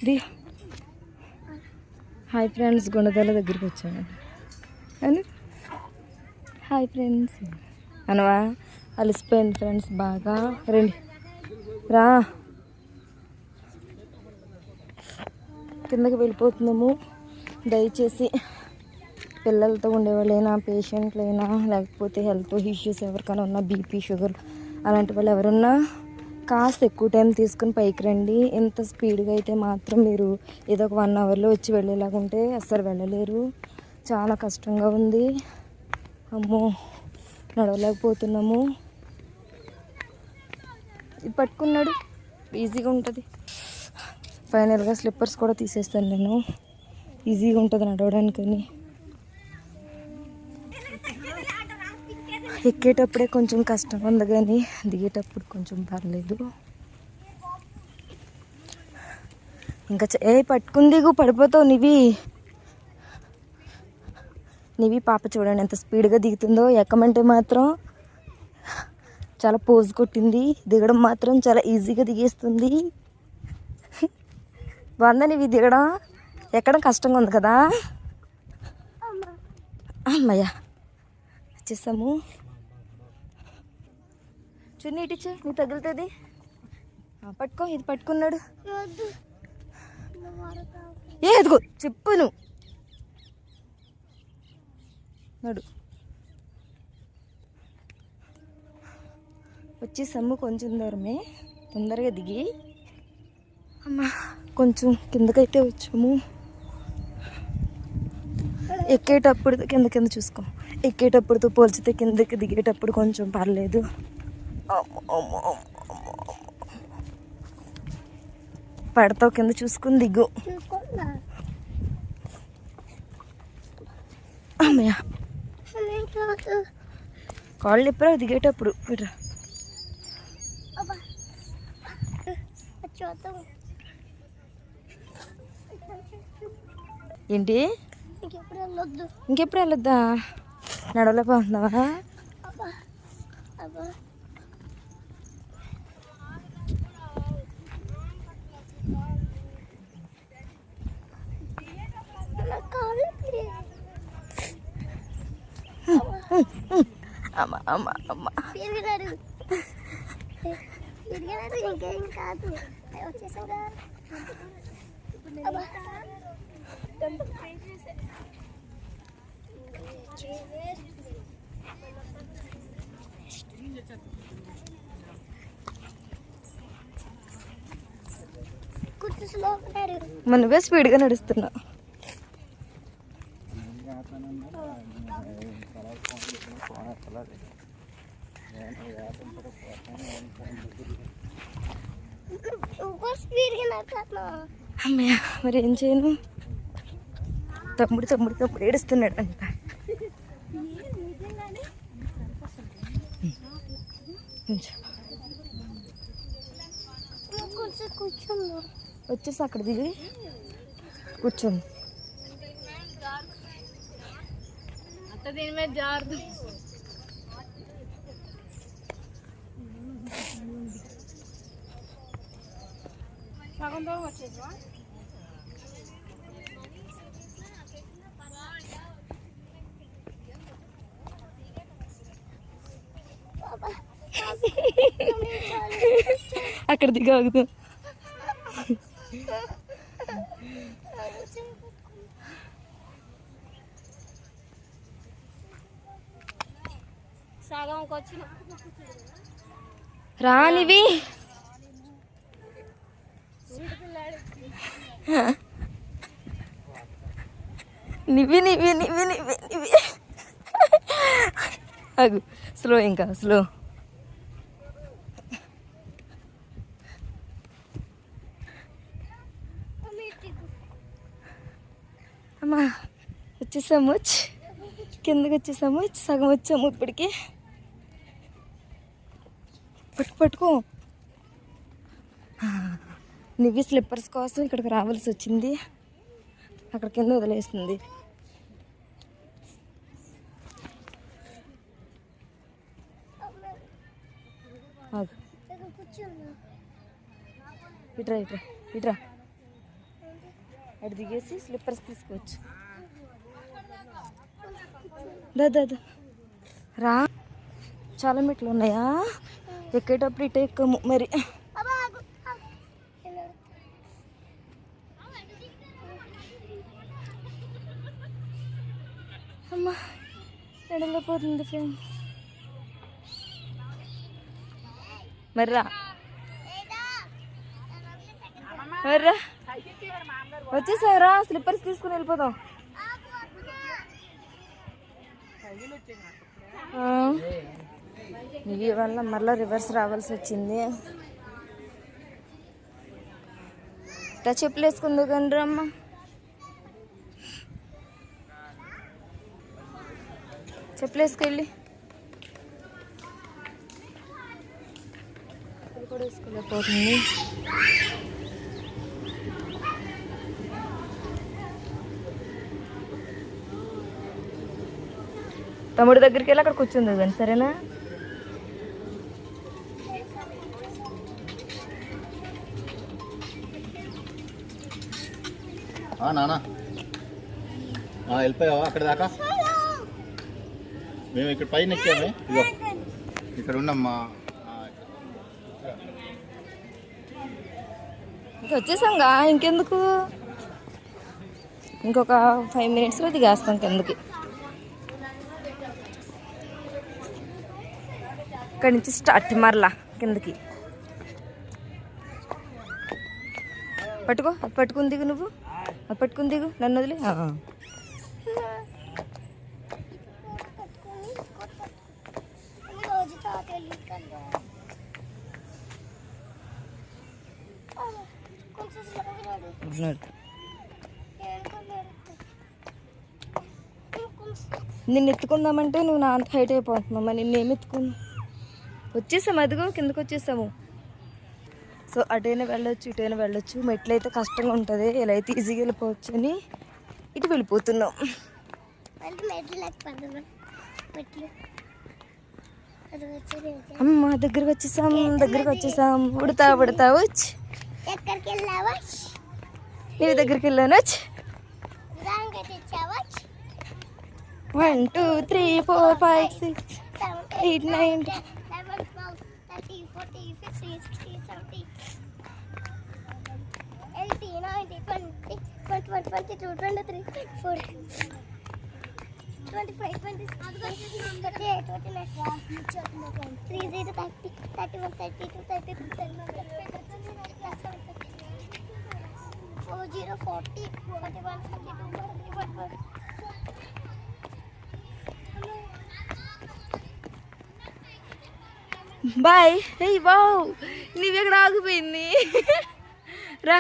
The hi friends, Gunadala దగ్గరికి వచ్చాను అని. హాయ్ ఫ్రెండ్స్ అనవా, అలసిపోయింది ఫ్రెండ్స్ బాగా. రండి రా, కిందకి వెళ్ళిపోతున్నాము. దయచేసి పిల్లలతో ఉండేవాళ్ళైనా, పేషెంట్లైనా, లేకపోతే హెల్త్ ఇష్యూస్ ఎవరికైనా ఉన్నా, బీపీ షుగర్ అలాంటి వాళ్ళు ఎవరున్నా కాస్త ఎక్కువ టైం తీసుకుని పైకి రండి. ఇంత స్పీడ్గా అయితే మాత్రం మీరు ఏదో ఒక 1 అవర్లో వచ్చి వెళ్ళేలాగుంటే అస్సలు వెళ్ళలేరు. చాలా కష్టంగా ఉంది. అమ్మో, నడవలేకపోతున్నాము. ఇది పట్టుకున్నాడు, ఈజీగా ఉంటుంది. ఫైనల్గా స్లిప్పర్స్ కూడా తీసేస్తాను నేను, ఈజీగా ఉంటుంది నడవడానికని. ఎక్కేటప్పుడే కొంచెం కష్టం ఉంది, కానీ దిగేటప్పుడు కొంచెం పర్లేదు. ఇంకా పట్టుకుని దిగు, పడిపోతావు. నివి పాప చూడండి ఎంత స్పీడ్గా దిగుతుందో. ఎక్కమంటే మాత్రం చాలా పోజ్ కొట్టింది, దిగడం మాత్రం చాలా ఈజీగా దిగేస్తుంది. బాగుందా నివి దిగడం? ఎక్కడం కష్టంగా ఉంది కదా. అమ్మయ్య వచ్చేసాము. చున్నీ ఇటిచ్చు, నీకు తగులుతుంది. పట్టుకో, ఇది పట్టుకున్నాడు. ఎదుగో చెప్పు నువ్వు నడు. వచ్చేసాము, కొంచెం దూరమే, తొందరగా దిగి. అమ్మా కొంచెం కిందకైతే వచ్చాము. ఎక్కేటప్పుడు కింద చూసుకో. ఎక్కేటప్పుడుతో పోల్చితే కిందకి దిగేటప్పుడు కొంచెం పర్లేదు. పడతావు, కింద చూసుకుని దిగు. అమ్మయ్య కాళ్ళు ఎప్పుడో దిగేటప్పుడు. ఇట్రా ఏంటి, ఇంకెప్పుడు వెళ్ళొద్దా? నడవలేకపోతున్నావా? అమ్మా అమ్మా అమ్మా, ఇంకేం కాదు. వచ్చేసాగా నువ్వే స్పీడ్గా నడుస్తున్నా. అమ్మయ్య మరి ఏం చేయను. తమ్ముడు ఏడుస్తున్నాడు అంట. వచ్చేసి అక్కడ దిగి కూర్చోండి. అక్కడ దిగదు. రానివి నివి అగు స్లో, ఇంకా స్లో. అమ్మా వచ్చేసాము, కిందకి వచ్చేసాము. సగం వచ్చాము ఇప్పటికి. పట్టుకో. నివి స్లిప్పర్స్ కోసం ఇక్కడికి రావాల్సి వచ్చింది. అక్కడ కింద వదిలేస్తుంది. ఇట్రా అటు దిగేసి స్లిప్పర్స్ తీసుకోవచ్చు. దా రా. చాలా మెట్లు ఉన్నాయా? ఎక్కేటప్పుడు ఇటు ఎక్కము మరి. అమ్మా ఎడలేకపోతుంది ఫ్రెండ్స్. మర్రా వచ్చేసారా? స్లిప్పర్స్ తీసుకుని వెళ్ళిపోదాం. ఇవి వల్ల మళ్ళీ రివర్స్ రావాల్సి వచ్చింది. చెప్పులు వేసుకుంది కండ్రా అమ్మ. చెప్పులు వేసుకెళ్ళి కూడా వేసుకోలేకపోతుంది. తమ్ముడి దగ్గరికి వెళ్ళి అక్కడ కూర్చుంది కానీ సరేనా? నానా వెళ్ళిపోయావా అక్కడ దాకా? మేము ఇక్కడ పైన ఎక్కామే. ఇగో ఇక్కడ ఉన్నామ్మా. ఇంకా వచ్చేసాంగా, ఇంకెందుకు? ఇంకొక 5 minutesలో దిగేస్తాం కిందకి. ఇక్కడి నుంచి స్టార్ట్ మరలా కిందకి. పట్టుకో, అది పట్టుకుని దిగు. నువ్వు అది పట్టుకుని దిగు, నన్ను వదిలి. నిన్ను ఎత్తుకుందామంటే నువ్వు నా అంత హైట్ అయిపోతున్నావు. నిన్నేమి ఎత్తుకున్నా. వచ్చేసాము, అదిగో కిందకు వచ్చేసాము. సో అటైనా వెళ్ళొచ్చు, ఇటైనా వెళ్ళొచ్చు. మెట్లు అయితే కష్టంగా ఉంటుంది, ఇలా అయితే ఈజీగా వెళ్ళిపోవచ్చు అని ఇటు వెళ్ళిపోతున్నాం. అమ్మ దగ్గరికి వచ్చేసాం. ఉడతా వచ్చి నీ దగ్గరికి వెళ్ళాను. 1 2 3 4 5 6 8 9 10 11 12 13 14 15 16 17 18 19 20 21 22 23 24 25 26 28 29 30 31 32 33 34 40 41 42 44. బాయ్. హే వావ్, నీవెక్కడ ఆగిపోయింది? రా.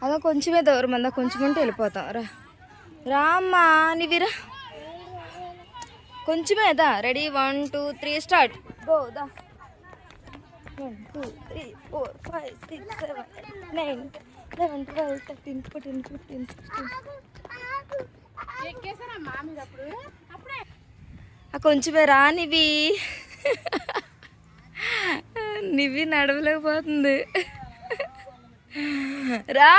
అదో కొంచెమే దూరం అందా, కొంచెం ఉంటే వెళ్ళిపోతాం. రామ్మా నీవిరా, కొంచెమేదా. Ready 1 2 3 start. గో దా. 1 2 3 4 5 6 7 8 9 11 12 13 14 15 16. కొంచెమే రా నివి. నివి నడవలేకపోతుంది. రా.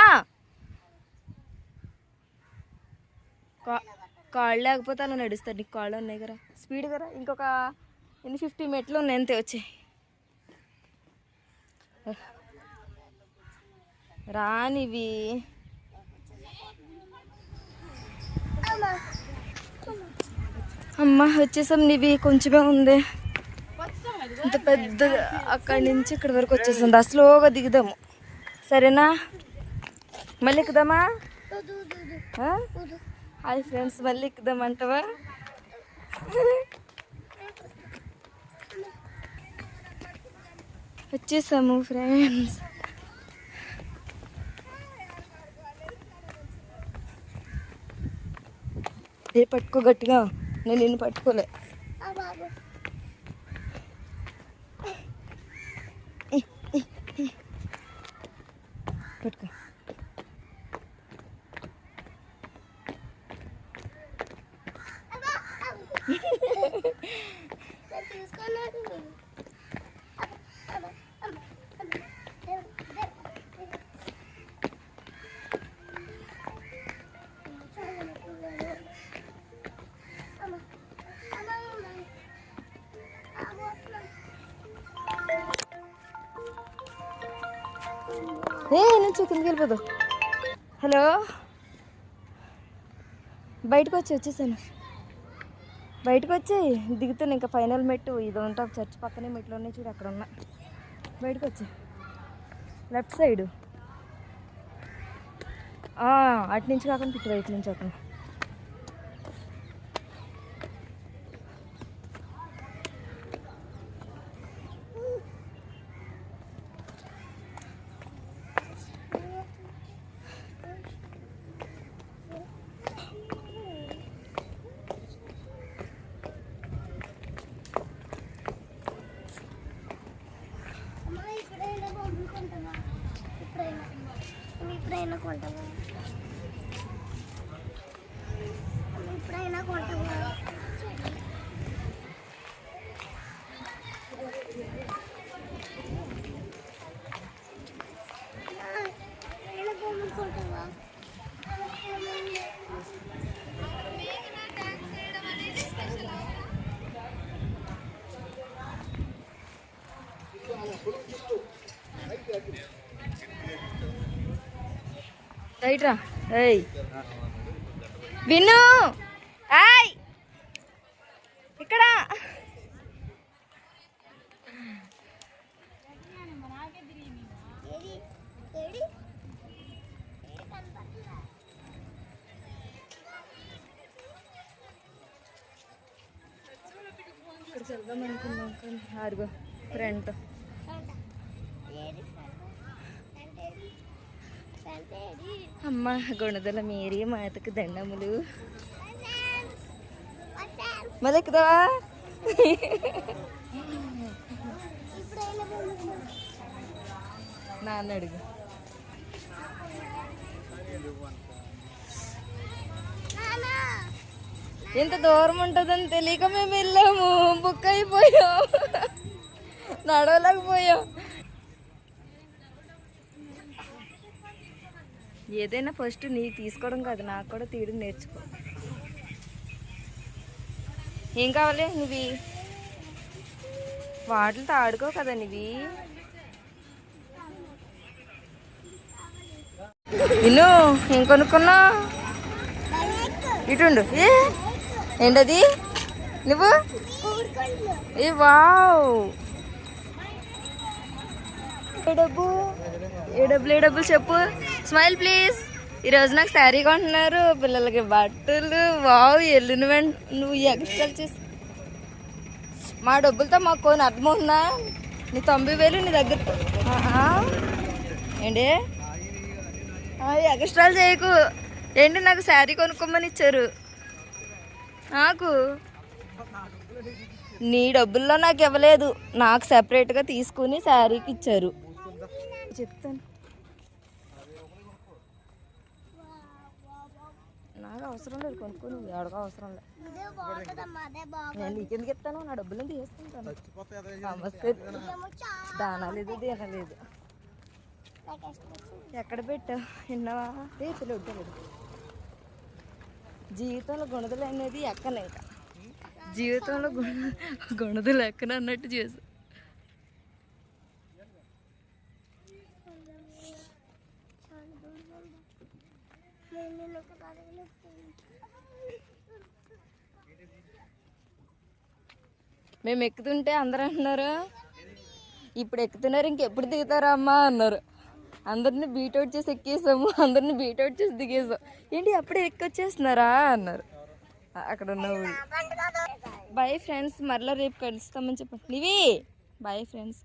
కాళ్ళు లేకపోతే అలా నడుస్తాడు. నీకు కాళ్ళు ఉన్నాయి కదా, స్పీడ్ కదా. ఇంకొక 50 మెట్లు ఉన్నాయి అంతే. వచ్చాయి రానివి. అమ్మ వచ్చేసాం. నివి కొంచెమే ఉంది, ఇంత పెద్ద. అక్కడి నుంచి ఇక్కడి వరకు వచ్చేసింది. స్లోగా దిగుదాము సరేనా? మళ్ళీ ఎక్కుదామా? హాయ్ ఫ్రెండ్స్, మళ్ళీ ఎక్కుదామంటావా? వచ్చేసాము ఫ్రెండ్స్. పట్టుకో గట్టిగా, నేను నిన్ను పట్టుకోలే. పట్టుకో. నుంచి కిందకి వెళ్ళిపోదు. హలో, బయటకు వచ్చేసాను. బయటకు వచ్చి దిగుతాను. ఇంకా ఫైనల్ మెట్టు ఇది ఉంటా. చర్చ్ పక్కనే మెట్లు ఉన్నాయి చూడు, అక్కడ ఉన్నా. బయటకు వచ్చి లెఫ్ట్ సైడు అటు నుంచి కాకుండా ఇటు వైపు నుంచి ఒక రైట్ రా. ఏయ్ విను, ఏయ్ ఇక్కడ వెళ్దాం అనుకున్నాం కానీ ఆరుగో ఫ్రెండ్. అమ్మ గొణదల మేరీ మాతకు దండములు. మళ్ళీ ఎక్కుదావా? నాన్న అడుగు. ఎంత దూరం ఉంటుందని తెలియక మేము వెళ్ళాము. బుక్ అయిపోయాం, నడవలేకపోయాం. ఏదైనా ఫస్ట్ నీ తీసుకోవడం కాదు, నాకు కూడా తీయడం నేర్చుకో. ఏం కావాలి? నువ్వు వాటితో ఆడుకో కదా. నువ్వు ఇన్ను ఏం కొనుక్కున్నా? ఇటుండు. ఏంటది నువ్వు? ఏ వావ్, ఏ డబ్బులు చెప్పు. Smile please. ఈరోజు నాకు శారీ కొంటున్నారు, పిల్లలకి బట్టలు. వావ్, వెళ్ళిన వెంట నువ్వు ఎక్స్ట్రా చేసి మా డబ్బులతో మాకు కొని అర్థమవుతుందా? నీ 90,000 నీ దగ్గర ఏంటి? ఎక్స్ట్రాలు చేయకు. ఏంటి, నాకు శారీ కొనుక్కోమని ఇచ్చారు. నాకు నీ డబ్బుల్లో నాకు ఇవ్వలేదు, నాకు సెపరేట్గా తీసుకుని శారీకి ఇచ్చారు. చెప్తాను, నాకు అవసరం లేదు కొనుక్కొని, ఎవరికో అవసరం లేదు. నేను నీకెందుకు ఇస్తాను? నా డబ్బులను తీసుకుంటాను. సమస్య దానాలేదు దీనలేదు. ఎక్కడ పెట్టావు? విన్నావా? పిల్లలు తెలియదు. జీవితంలో గుణదలు అనేది ఎక్కను. ఇంకా జీవితంలో గుణదలు ఎక్కన అన్నట్టు చేసు. మేము ఎక్కుతుంటే అందరూ అంటున్నారు, ఇప్పుడు ఎక్కుతున్నారు ఇంకెప్పుడు దిగుతారా అమ్మా అన్నారు. అందరిని బీట్అవుట్ చేసి ఎక్కేసాము, అందరిని బీట్అవుట్ చేసి దిగేసాం. ఏంటి అప్పుడే ఎక్కొచ్చేస్తున్నారా అన్నారు అక్కడ ఉన్న వాళ్ళు. బాయ్ ఫ్రెండ్స్, మరలా రేపు కలుస్తామని చెప్పండి. నీవి బాయ్ ఫ్రెండ్స్.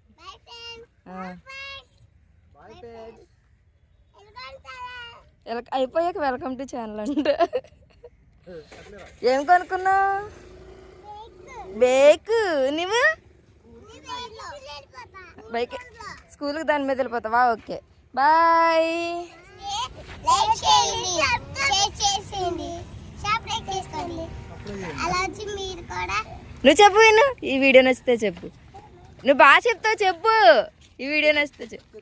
అయిపోయాక వెల్కమ్ టు ఛానల్ అంటే ఏం కొనుక్కున్నావు? బైక్. నువ్వు బైక్ స్కూల్కి దాని మీద వెళ్ళిపోతావా? Okay bye. నువ్వు చెప్పు విను. ఈ వీడియో నచ్చితే చెప్పు. నువ్వు బాగా చెప్తావు చెప్పు. ఈ వీడియో నచ్చితే చెప్పు.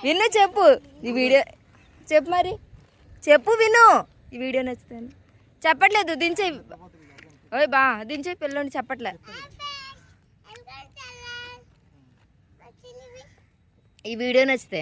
విను చెప్పు. ఈ వీడియో చెప్పు మరి చెప్పు విను. ఈ వీడియో నచ్చితే చెప్పట్లేదు. దించే ఓయ్ బా దించే పిల్లోని చెప్పట్లే. ఈ వీడియో నచ్చితే